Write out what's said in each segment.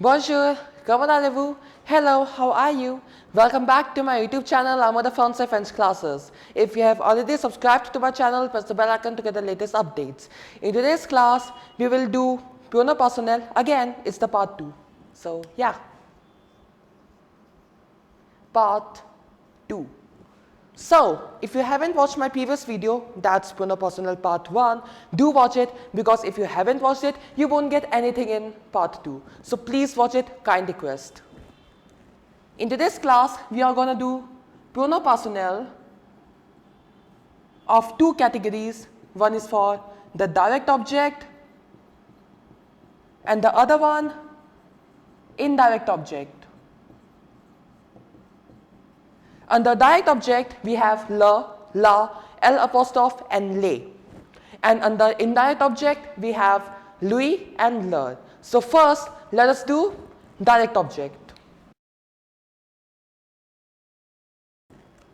Bonjour, comment allez-vous? Hello, how are you? Welcome back to my YouTube channel, Anubhav Français French classes. If you have already subscribed to my channel, press the bell icon to get the latest updates. In today's class, we will do pronom personnel. Again, it's the part 2. So, yeah. Part 2. So, if you haven't watched my previous video, that's pronom personnel part 1, do watch it, because if you haven't watched it, you won't get anything in part 2. So please watch it, kind request. In today's class, we are going to do pronom personnel of two categories. One is for the direct object and the other one indirect object. Under direct object, we have leur, la, l apostrophe and les. And under indirect object, we have lui and leur. So first, let us do direct object.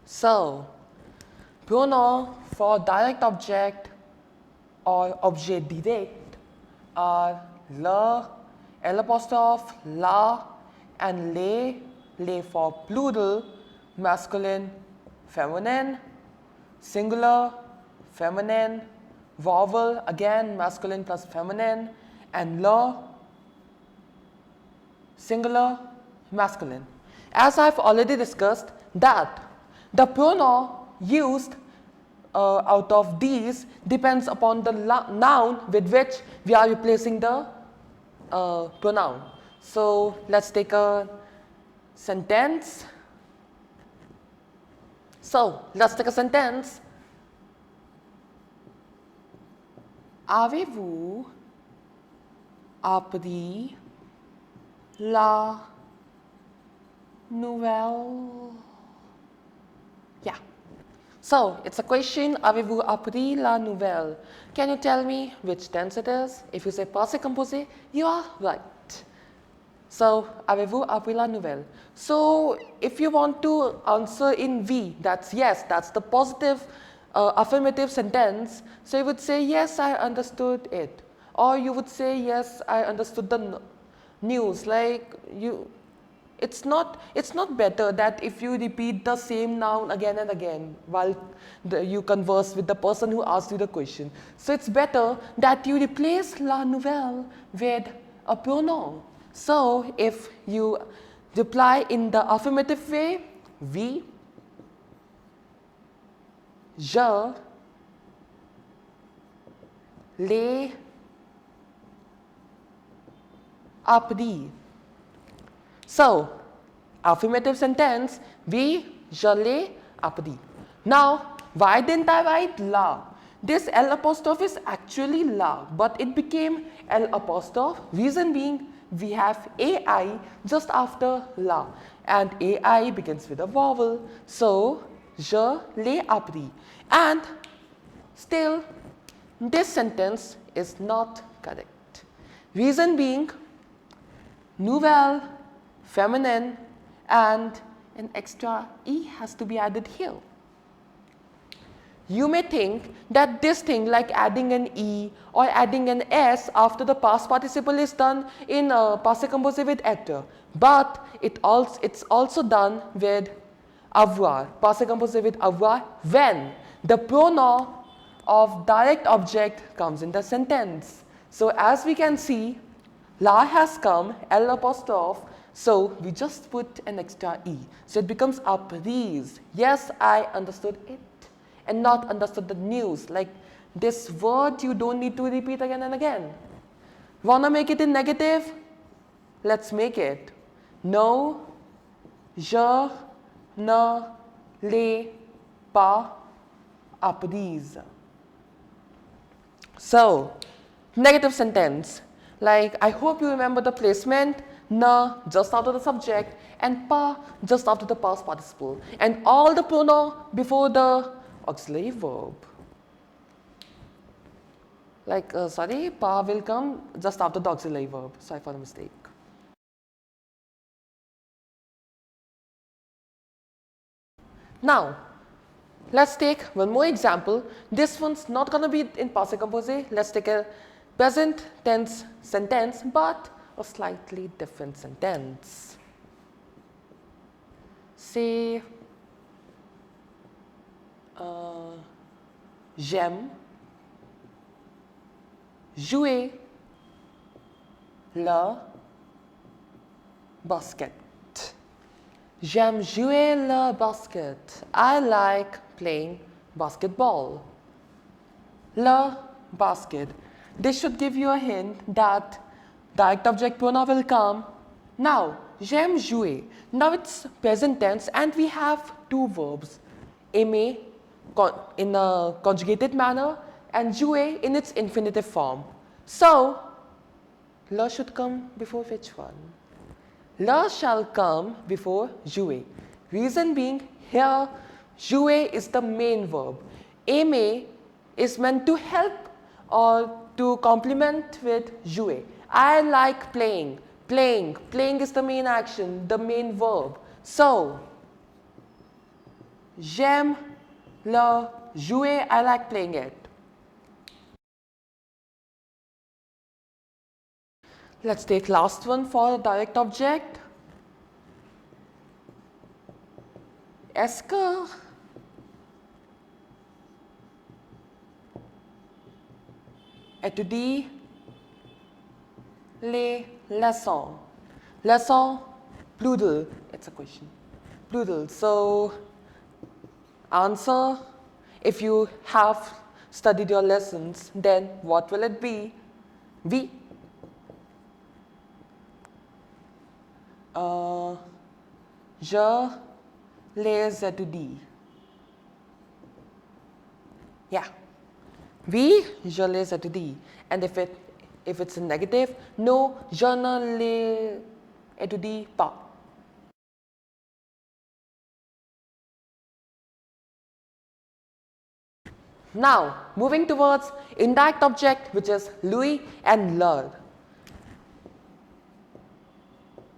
So, pronoms for direct object or objet direct are leur, l apostrophe, la and les. Les for plural, masculine, feminine, singular, feminine, vowel, again masculine plus feminine, and leur, singular, masculine. As I have already discussed that the pronoun used out of these depends upon the noun with which we are replacing the pronoun. So let's take a sentence. So, let's take a sentence. Avez-vous appris la nouvelle? Yeah. So, it's a question, avez-vous appris la nouvelle? Can you tell me which tense it is? If you say passé composé, you are right. So, avez-vous appris la nouvelle? So, if you want to answer in V, that's yes, that's the positive affirmative sentence. So, you would say, yes, I understood it. Or you would say, yes, I understood the news. Like, it's not better that if you repeat the same noun again and again while you converse with the person who asked you the question. So, it's better that you replace la nouvelle with a pronoun. So, if you reply in the affirmative way, we, je, l'ai appris. So, affirmative sentence, we, je l'ai appris. Now, why didn't I write la? This L apostrophe is actually la, but it became L apostrophe. Reason being, we have AI just after la, and AI begins with a vowel. So, je l'ai appris. And still, this sentence is not correct. Reason being, nouvelle, feminine, and an extra E has to be added here. You may think that this thing like adding an E or adding an S after the past participle is done in passé composé with être, but it's also done with avoir, passé composé with avoir, when the pronoun of direct object comes in the sentence. So as we can see, la has come, L apostrophe, so we just put an extra E. So it becomes appris. Yes, I understood it. And not understood the news. Like this word you don't need to repeat again and again. Wanna make it in negative? Let's make it. No, je ne l'ai pas appris. So, negative sentence. Like, I hope you remember the placement. Ne just after the subject and pas just after the past participle. And all the pronoun before the auxiliary verb. Like, sorry, pa will come just after the auxiliary verb. Sorry for the mistake. Now, let's take one more example. This one's not going to be in passé composé. Let's take a present tense sentence, but a slightly different sentence. Say, j'aime jouer le basket. J'aime jouer le basket. I like playing basketball. Le basket. This should give you a hint that direct object pronoun will come. Now, j'aime jouer. Now it's present tense and we have two verbs. Aimer in a conjugated manner and jouer in its infinitive form. So, le should come before which one? Le shall come before jouer. Reason being, here jouer is the main verb. Aimer is meant to help or to complement with jouer. I like playing. Playing is the main action, the main verb. So, j'aime le jouer, I like playing it. Let's take last one for direct object. Est-ce que étudie les leçons? Leçon, plural. It's a question. Plural. So, answer, if you have studied your lessons, then what will it be? Oui. Je les étudie. Yeah. Oui, je les étudie. And if it's a negative, no, je ne les étudie pas. Now, moving towards indirect object, which is lui and leur.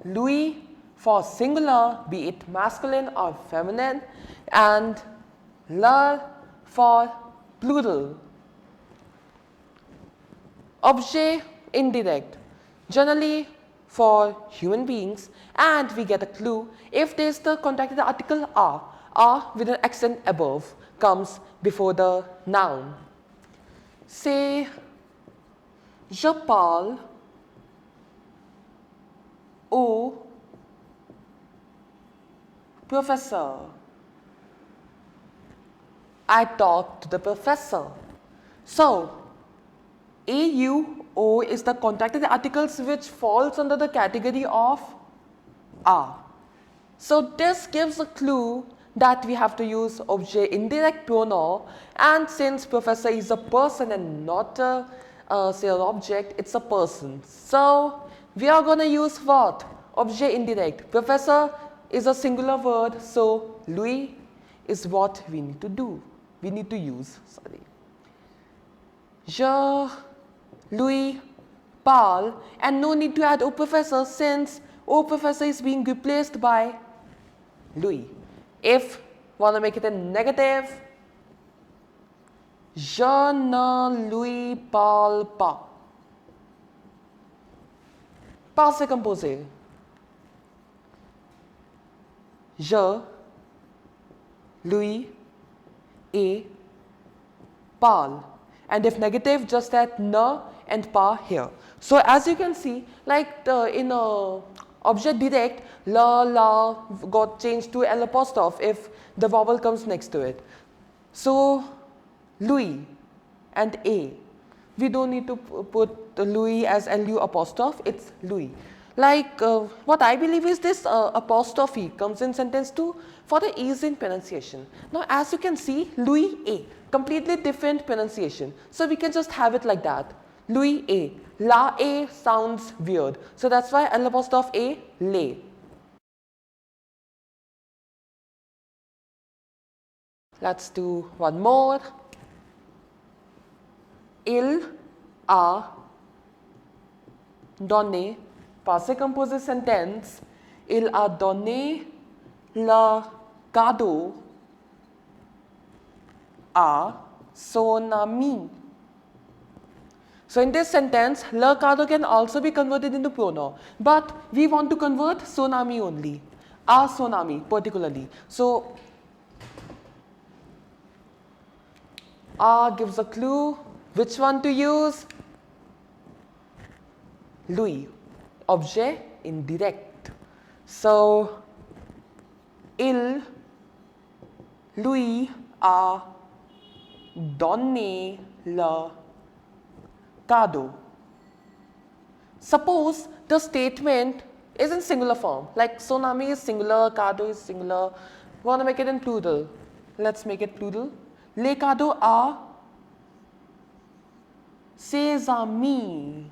Lui for singular, be it masculine or feminine, and leur for plural. Objet indirect, generally for human beings, and we get a clue if there is the contracted article are with an accent above comes before the noun. Say, je parle au professeur. I talk to the professor. So, AUO is the contracted articles which falls under the category of are. So, this gives a clue that we have to use objet indirect pronoun, and since professor is a person and not a say an object, it's a person. So, we are going to use what? Objet indirect. Professor is a singular word, so lui is what we need to do. We need to use, sorry. Je lui parle, and no need to add au professor since au professor is being replaced by lui. If want to make it a negative, je ne lui parle pas. Passé composé. Je lui et parle. And if negative, just add ne and pas here. So as you can see, like in object direct, la got changed to L apostrophe if the vowel comes next to it. So lui and a. We don't need to put lui as LU apostrophe, it's lui. Like what I believe is this apostrophe comes in sentence 2 for the ease in pronunciation. Now as you can see, lui a, completely different pronunciation. So we can just have it like that. Lui a. La a sounds weird. So that's why L apostrophe a, le. Let's do one more. Il a donné, passé composé sentence, il a donné le cadeau à son ami. So in this sentence, leur cadeau can also be converted into pronoun, but we want to convert son ami only, our son ami particularly. So R gives a clue which one to use. Lui, objet indirect. So lui a donné le cadeau. Suppose the statement is in singular form, like son ami is singular, cadeau is singular. We want to make it in plural. Let's make it plural. Les cadeaux à ses amis.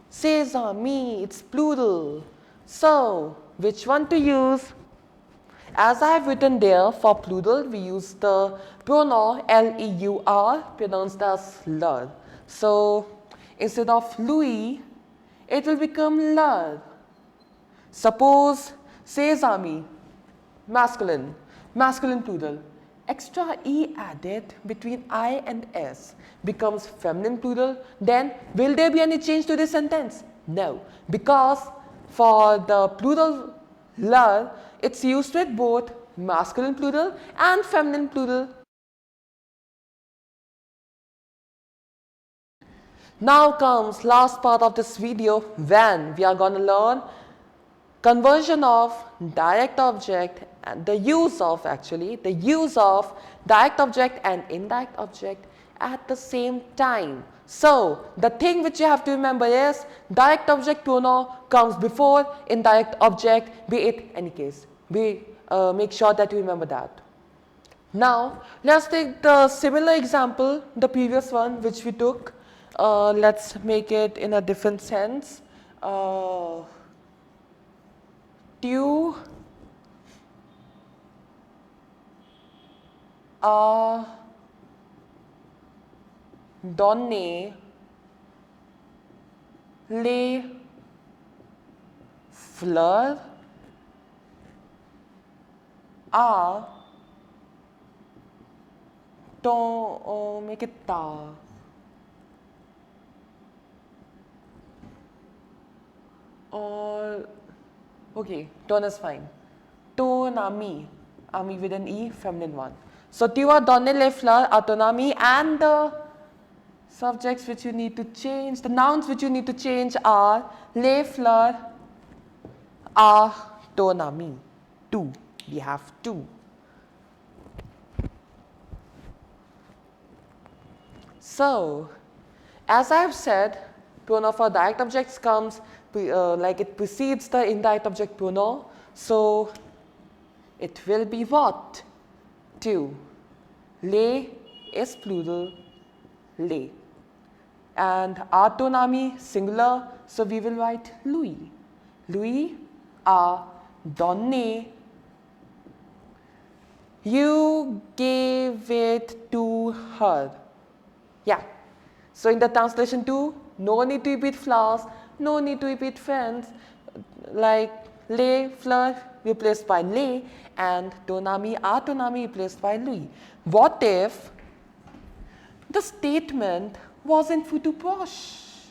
Ses amis, it's plural. So, which one to use? As I have written there, for plural, we use the pronoun leur, pronounced as leur. So, instead of Louis, it will become leur. Suppose ses amis, masculine plural. Extra E added between I and S becomes feminine plural. Then, will there be any change to this sentence? No, because for the plural leur, it's used with both masculine plural and feminine plural. Now comes last part of this video when we are going to learn conversion of direct object and the use of direct object and indirect object at the same time. So, the thing which you have to remember is direct object pronoun comes before indirect object, be it any case. Make sure that you remember that. Now, let's take the similar example, the previous one which we took. Let's make it in a different sense. Tu as donné les fleurs à ton make it ta. Or okay, ton is fine. Ton ami, ami with an E, feminine one. So tu as donné les fleurs à ton ami, and the subjects which you need to change, the nouns which you need to change are les fleurs à ton ami. Two. We have two. So, as I have said, pronoun for direct objects comes like it precedes the indirect object pronoun. So, it will be what? Two. Les is plural, les. And à ton ami singular, so we will write lui. Lui a donné. You gave it to her. Yeah. So in the translation too, no need to repeat flowers, no need to repeat friends. Like les fleurs replaced by les and ton ami, à ton ami replaced by lui. What if the statement was in futur proche?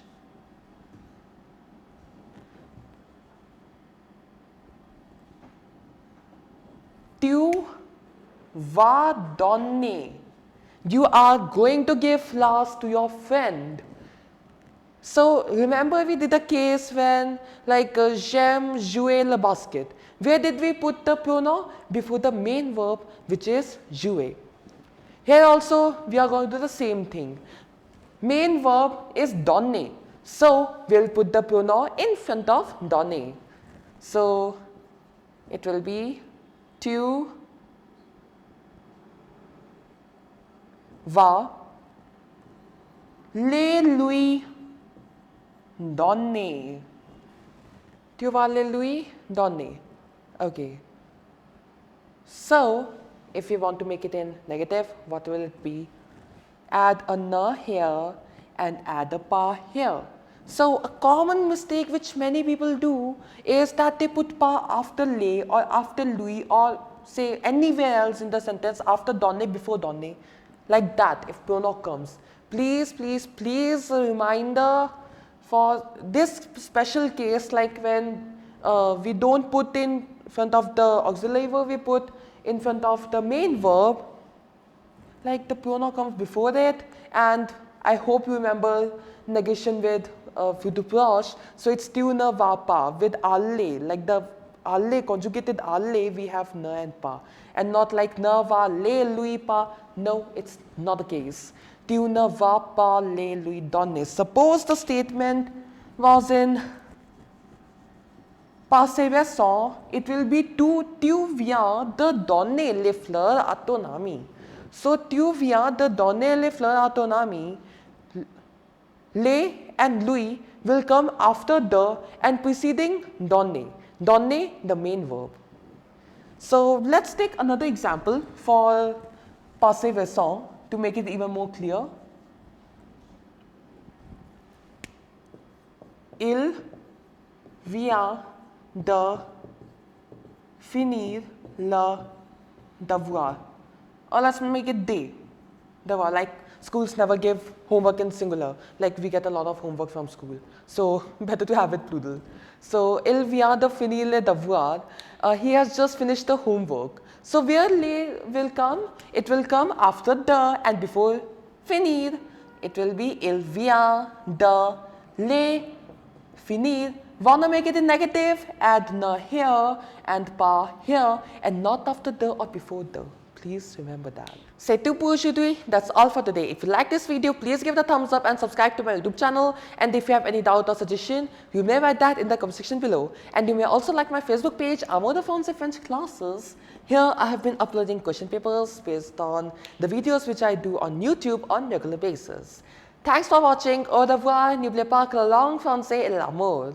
Tu vas donner. You are going to give flowers to your friend. So remember we did a case when like j'aime jouer le basket. Where did we put the pronoun? Before the main verb, which is jouer. Here also we are going to do the same thing. Main verb is donner. So we'll put the pronoun in front of donner. So it will be tu vas les lui donner. Tu vas les lui donner. Okay. So, if we want to make it in negative, what will it be? Add a na here and add a pa here. So, a common mistake which many people do is that they put pa after les or after lui or say anywhere else in the sentence after donner before donner. Like that if pronoun comes. Please, please, please, a reminder for this special case, like when we don't put in front of the auxiliary verb, we put in front of the main verb, like the pronoun comes before it, and I hope you remember negation with future proche. So it's tu ne va pas with alle, like the alle, conjugated alle, we have ne and pas, and not like ne va le lui pas. No, it's not the case. Tu ne vas pas le lui donner. Suppose the statement was in passé récent, it will be tu viens de donner les fleurs à ton ami. So tu viens de donner les fleurs à ton ami. Le and lui will come after the and preceding donner. Donner, the main verb. So let's take another example for passé récent to make it even more clear. Il vient de finir le devoir. Or let's make it they. Devoir, like schools never give homework in singular, like we get a lot of homework from school. So better to have it plural. So il vient de finir le devoir. He has just finished the homework. So where le will come? It will come after the and before finir. It will be il vient de le finir. Wanna make it in negative? Add ne here and pas here and not after the or before the. Please remember that. C'est tout pour aujourd'hui. That's all for today. If you like this video, please give it a thumbs up and subscribe to my YouTube channel. And if you have any doubt or suggestion, you may write that in the comment section below. And you may also like my Facebook page, Amour de Français French Classes. Here I have been uploading question papers based on the videos which I do on YouTube on regular basis. Thanks for watching. Au revoir. N'oubliez pas que la langue française est l'amour.